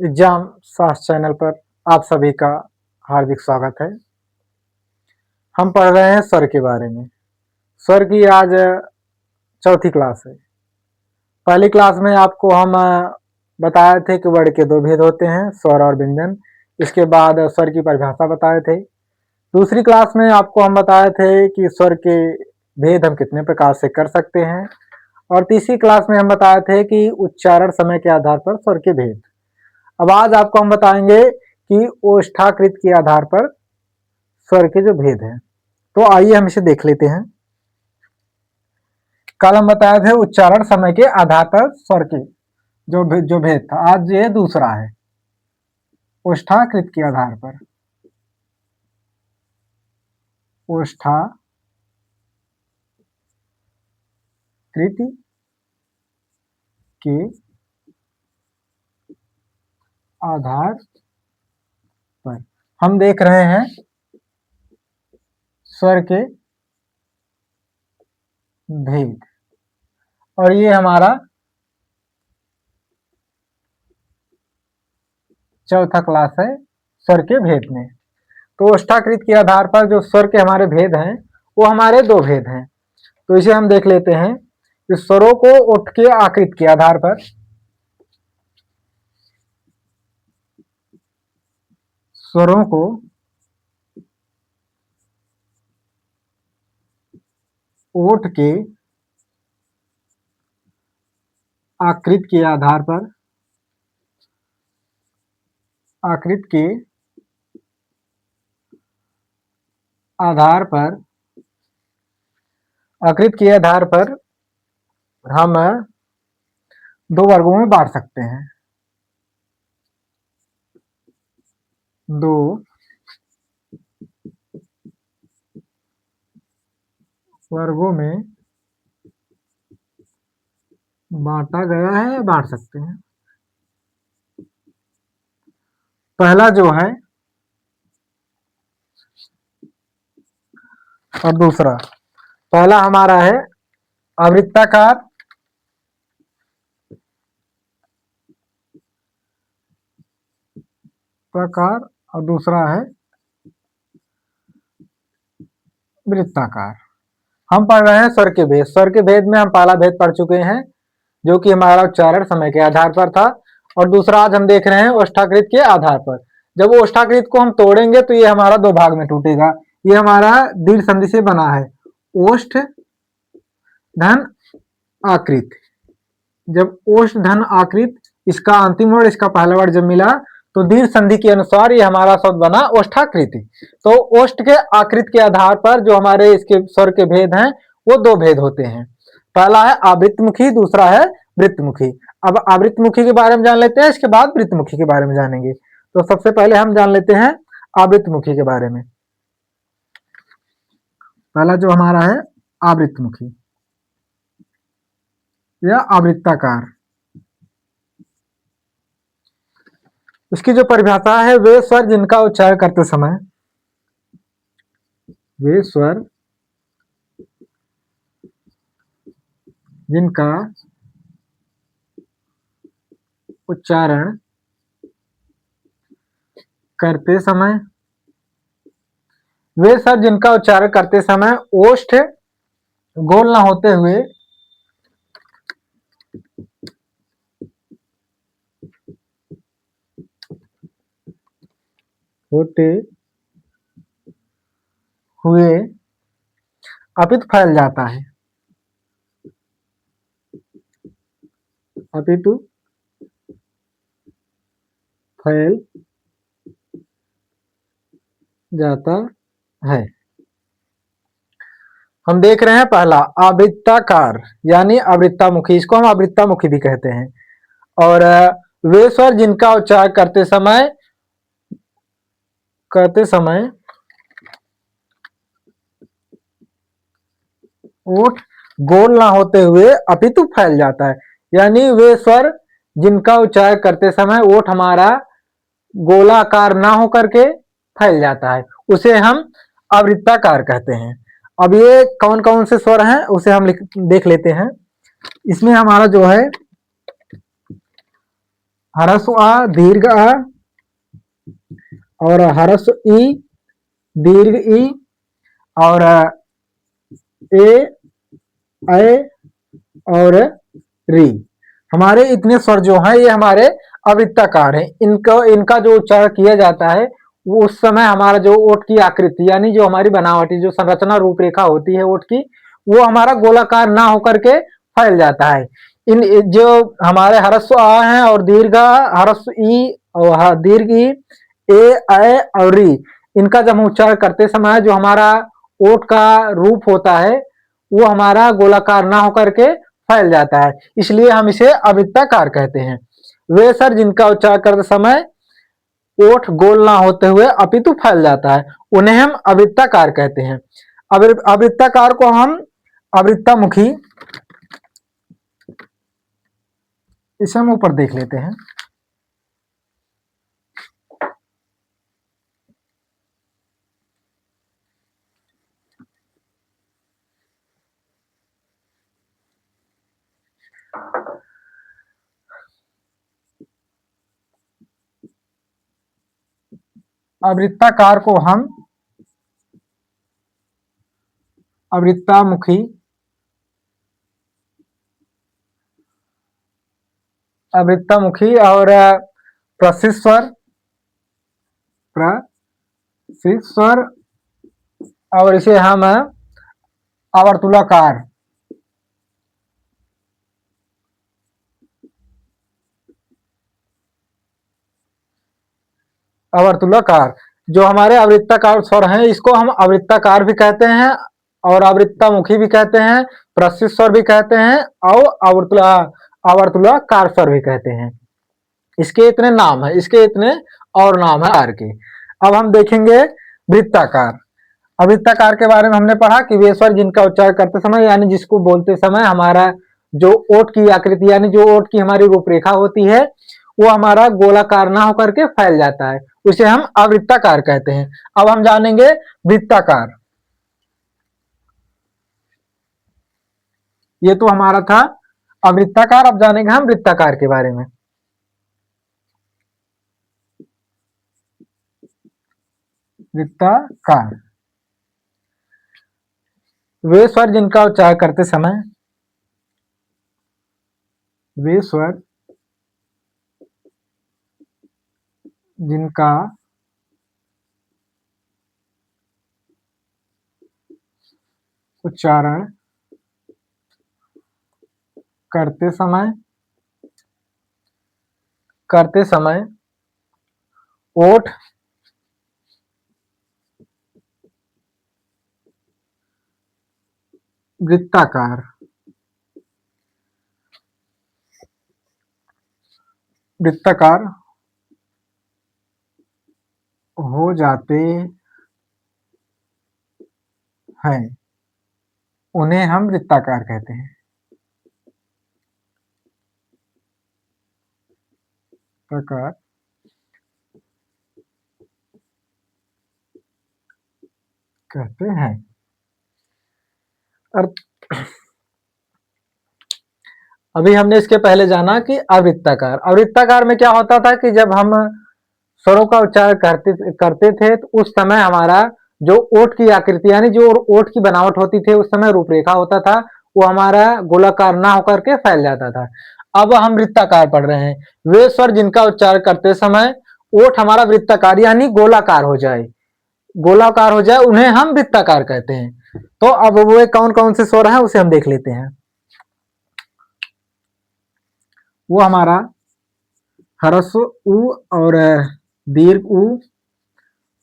Exam शास्त्र channel पर आप सभी का हार्दिक स्वागत है। हम पढ़ रहे हैं स्वर के बारे में। स्वर की आज चौथी क्लास है। पहली क्लास में आपको हम बताए थे कि वर्ण के दो भेद होते हैं, स्वर और व्यंजन। इसके बाद स्वर की परिभाषा बताए थे। दूसरी क्लास में आपको हम बताए थे कि स्वर के भेद हम कितने प्रकार से कर सकते हैं। और तीसरी क्लास में हम बताए थे कि उच्चारण समय के आधार पर स्वर के भेद। अब आज आपको हम बताएंगे कि ओष्ठाकृत के आधार पर स्वर के जो भेद हैं। तो आइए हम इसे देख लेते हैं। कल हम बताए थे उच्चारण समय के आधार पर स्वर के जो भेद था। आज ये दूसरा है, ओष्ठाकृत के आधार पर। ओष्ठाकृत के आधार पर हम देख रहे हैं स्वर के भेद, और ये हमारा चौथा क्लास है स्वर के भेद में। तो ओष्ठाकृत के आधार पर जो स्वर के हमारे भेद हैं वो हमारे दो भेद हैं। तो इसे हम देख लेते हैं कि स्वरों को ओठ के आकृत के आधार पर, स्वरों को ओठ के आकृत के आधार पर, आकृत के आधार पर, आकृत के आधार पर हम दो वर्गों में बांट सकते हैं। दो वर्गों में बांटा गया है, बांट सकते हैं। पहला जो है और दूसरा, पहला हमारा है आवृत्ताकार प्रकार और दूसरा है वृत्ताकार। हम पढ़ रहे हैं स्वर के भेद। स्वर के भेद में हम पहला भेद पढ़ चुके हैं जो कि हमारा उच्चारण समय के आधार पर था, और दूसरा आज हम देख रहे हैं ओष्ठाकृत के आधार पर। जब ओष्ठाकृत को हम तोड़ेंगे तो ये हमारा दो भाग में टूटेगा। ये हमारा दीर्घ संधि से बना है, ओष्ठ धन आकृत। जब ओष्ठ धन आकृत, इसका अंतिम वर्ण इसका पहला वर्ण जब मिला तो दीर्घ संधि के अनुसार ये हमारा शब्द बना ओष्ठाकृति। तो ओष्ठ के आकृत के आधार पर जो हमारे इसके स्वर के भेद हैं वो दो भेद होते हैं। पहला है आवृत्तमुखी, दूसरा है वृत्तमुखी। अब आवृत्तमुखी के बारे में जान लेते हैं, इसके बाद वृत्तमुखी के बारे में जानेंगे। तो सबसे पहले हम जान लेते हैं आवृत्तमुखी के बारे में। पहला जो हमारा है आवृत्तमुखी या आवृत्ताकार। इसकी जो परिभाषा है, वे स्वर जिनका उच्चारण करते समय, वे स्वर जिनका उच्चारण करते समय, वे स्वर जिनका उच्चारण करते समय ओष्ठ गोल न होते हुए होते हुए अपितु फैल जाता है, अपितु फैल जाता है। हम देख रहे हैं पहला आवृत्ताकार यानी आवृत्तामुखी, इसको हम आवृत्तामुखी भी कहते हैं। और वे स्वर जिनका उच्चारण करते समय ओठ गोल ना होते हुए अपितु फैल जाता है, यानी वे स्वर जिनका उच्चारण करते समय ओठ हमारा गोलाकार ना होकर के फैल जाता है, उसे हम आवृत्ताकार कहते हैं। अब ये कौन कौन से स्वर हैं उसे हम देख लेते हैं। इसमें हमारा जो है ह्रस्व अ, दीर्घ अ और ह्रस्व ई, दीर्घ ई और ए, ऐ और री। हमारे इतने स्वर जो हैं ये हमारे अवृत्ताकार हैं। इनका जो उच्चारण किया जाता है वो उस समय हमारा जो ओठ की आकृति यानी जो हमारी बनावटी जो संरचना रूपरेखा होती है ओठ की, वो हमारा गोलाकार ना होकर के फैल जाता है। इन जो हमारे ह्रस्व आ हैं और दीर्घ ह्रस्व ई और दीर्घ ई, ए, ऐ और री, इनका जब हम उच्चारण करते समय जो हमारा ओठ का रूप होता है वो हमारा गोलाकार ना होकर के फैल जाता है, इसलिए हम इसे अवृत्ताकार कहते हैं। वे सर जिनका उच्चारण करते समय ओठ गोल ना होते हुए अपितु फैल जाता है उन्हें हम अवृत्ताकार कहते हैं। अवृत्ताकार को हम अवृत्तामुखी, इसे हम ऊपर देख लेते हैं। अवृत्ताकार को हम अवृत्तामुखी, अवृत्तामुखी और प्रशिस्वर, प्रशिस्वर और इसे हम आवर्तुलाकार, अवर्तुलाकार, जो हमारे अवृत्ताकार स्वर हैं इसको हम अवृत्ताकार भी कहते हैं और अवृत्तामुखी भी कहते हैं, प्रशिष्ट स्वर भी कहते हैं और आवर्तुलाकार स्वर भी कहते हैं। इसके इतने नाम है, इसके इतने और नाम है आर के। अब हम देखेंगे वृत्ताकार। अवृत्ताकार के बारे में हमने पढ़ा कि वे स्वर जिनका उच्चारण करते समय यानी जिसको बोलते समय हमारा जो ओठ की आकृति यानी जो ओठ की हमारी रूपरेखा होती है वो हमारा गोलाकार ना होकर के फैल जाता है, उसे हम अवृत्ताकार कहते हैं। अब हम जानेंगे वृत्ताकार। ये तो हमारा था अवृत्ताकार, अब जानेंगे हम वृत्ताकार के बारे में। वृत्ताकार वे स्वर जिनका उच्चारण करते समय, वे स्वर जिनका उच्चारण करते समय ओठ वृत्ताकार, वृत्ताकार हो जाते हैं उन्हें हम वृत्ताकार कहते हैं। वृत्ताकार कहते हैं। और अभी हमने इसके पहले जाना कि अवृत्ताकार, अवृत्ताकार में क्या होता था कि जब हम स्वरों का उच्चारण करते थे तो उस समय हमारा जो ओठ की आकृति यानी जो ओठ की बनावट होती थी उस समय रूपरेखा होता था वो हमारा गोलाकार ना होकर के फैल जाता था। अब हम वृत्ताकार पढ़ रहे हैं, वे स्वर जिनका उच्चारण करते समय ओठ हमारा वृत्ताकार यानी गोलाकार हो जाए, गोलाकार हो जाए उन्हें हम वृत्ताकार कहते हैं। तो अब वो कौन कौन से स्वर हैं उसे हम देख लेते हैं। वो हमारा ह्रस्व उ और दीर्घ उ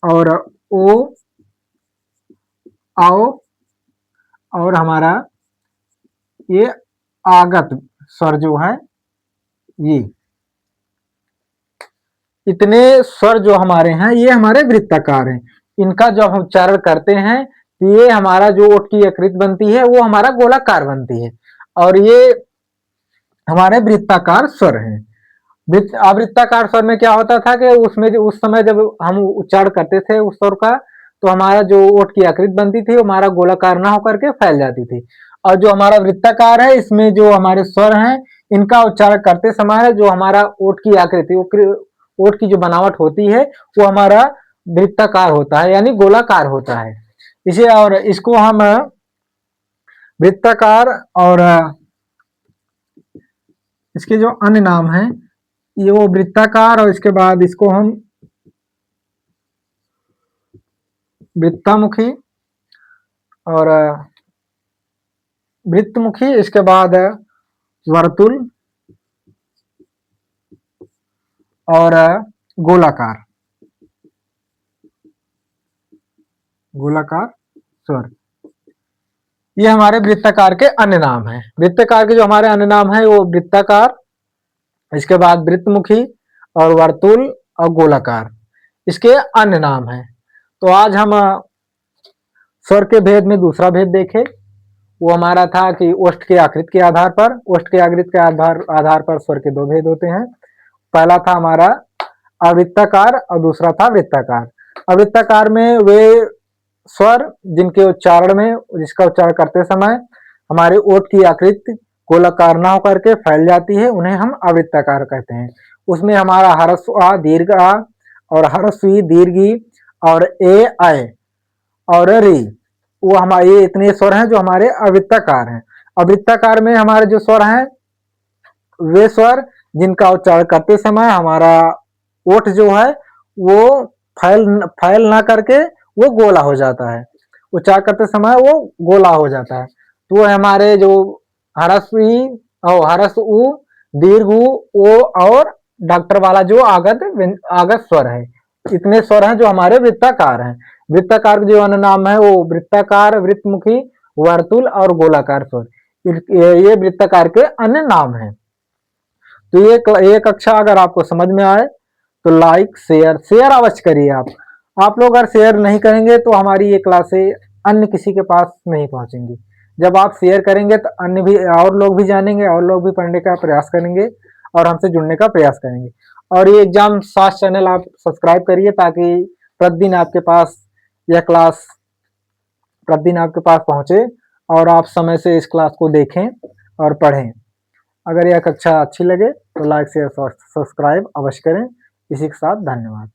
और ओ, आओ और हमारा ये आगत स्वर जो है ये, इतने स्वर जो हमारे हैं ये हमारे वृत्ताकार हैं। इनका जब हम उच्चारण करते हैं तो ये हमारा जो ओठ की आकृति बनती है वो हमारा गोलाकार बनती है और ये हमारे वृत्ताकार स्वर हैं। अवृत्ताकार स्वर में क्या होता था कि उसमें जो उस समय जब हम उच्चारण करते थे उस स्वर का तो हमारा जो ओठ की आकृति बनती थी वो हमारा गोलाकार ना होकर के फैल जाती थी। और जो हमारा वृत्ताकार है इसमें जो हमारे स्वर हैं इनका उच्चारण करते समय जो हमारा ओठ की आकृति, ओठ की जो बनावट होती है वो हमारा वृत्ताकार होता है, यानी गोलाकार होता है। इसे और इसको हम वृत्ताकार और इसके जो अन्य नाम हैं ये वो वृत्ताकार, और इसके बाद इसको हम वृत्तामुखी और वृत्तमुखी, इसके बाद वर्तुल और गोलाकार, गोलाकार स्वर, ये हमारे वृत्ताकार के अन्य नाम हैं। वृत्ताकार के जो हमारे अन्य नाम हैं वो वृत्ताकार, इसके बाद वृत्तमुखी और वर्तुल और गोलाकार, इसके अन्य नाम हैं। तो आज हम स्वर के भेद में दूसरा भेद देखे, वो हमारा था कि ओष्ठ के आकृति के आधार पर, ओष्ठ के आकृति के आधार पर स्वर के दो भेद होते हैं। पहला था हमारा अवृत्ताकार और दूसरा था वृत्ताकार। अवृत्ताकार में वे स्वर जिनके उच्चारण में, जिसका उच्चारण करते समय हमारे ओठ की आकृति गोलाकार ना होकर के फैल जाती है, उन्हें हम अवृत्ताकार कहते हैं। उसमें हमारा ह्रस्व आ, दीर्घ आ और ह्रस्व ई, दीर्घ ई और ए, ऐ और री, वो हमारे ये इतने स्वर हैं जो हमारे अवृत्ताकार हैं। अवृत्ताकार में हमारे जो स्वर हैं वे स्वर जिनका उच्चारण करते समय हमारा ओठ जो है वो फैल ना करके वो गोला हो जाता है, उच्चारण करते समय वो गोला हो जाता है। तो वो हमारे जो ह्रस्व ई और ह्रस्व उ, दीर्घ उ, ओ और डॉक्टर वाला जो आगत स्वर है, इतने स्वर हैं जो हमारे वृत्ताकार हैं। वृत्ताकार के जो अन्य नाम है वो वृत्ताकार, वृत्तमुखी, वर्तुल और गोलाकार स्वर, ये वृत्ताकार के अन्य नाम हैं। तो ये कक्षा अगर आपको समझ में आए तो लाइक शेयर अवश्य करिए। आप लोग अगर शेयर नहीं करेंगे तो हमारी ये क्लासें अन्य किसी के पास नहीं पहुंचेंगी। जब आप शेयर करेंगे तो अन्य भी और लोग भी जानेंगे, और लोग भी पढ़ने का प्रयास करेंगे और हमसे जुड़ने का प्रयास करेंगे। और ये एग्जाम 7 चैनल आप सब्सक्राइब करिए ताकि प्रतिदिन आपके पास यह क्लास प्रतिदिन आपके पास पहुंचे और आप समय से इस क्लास को देखें और पढ़ें। अगर यह कक्षा अच्छी लगे तो लाइक शेयर सब्सक्राइब अवश्य करें। इसी के साथ धन्यवाद।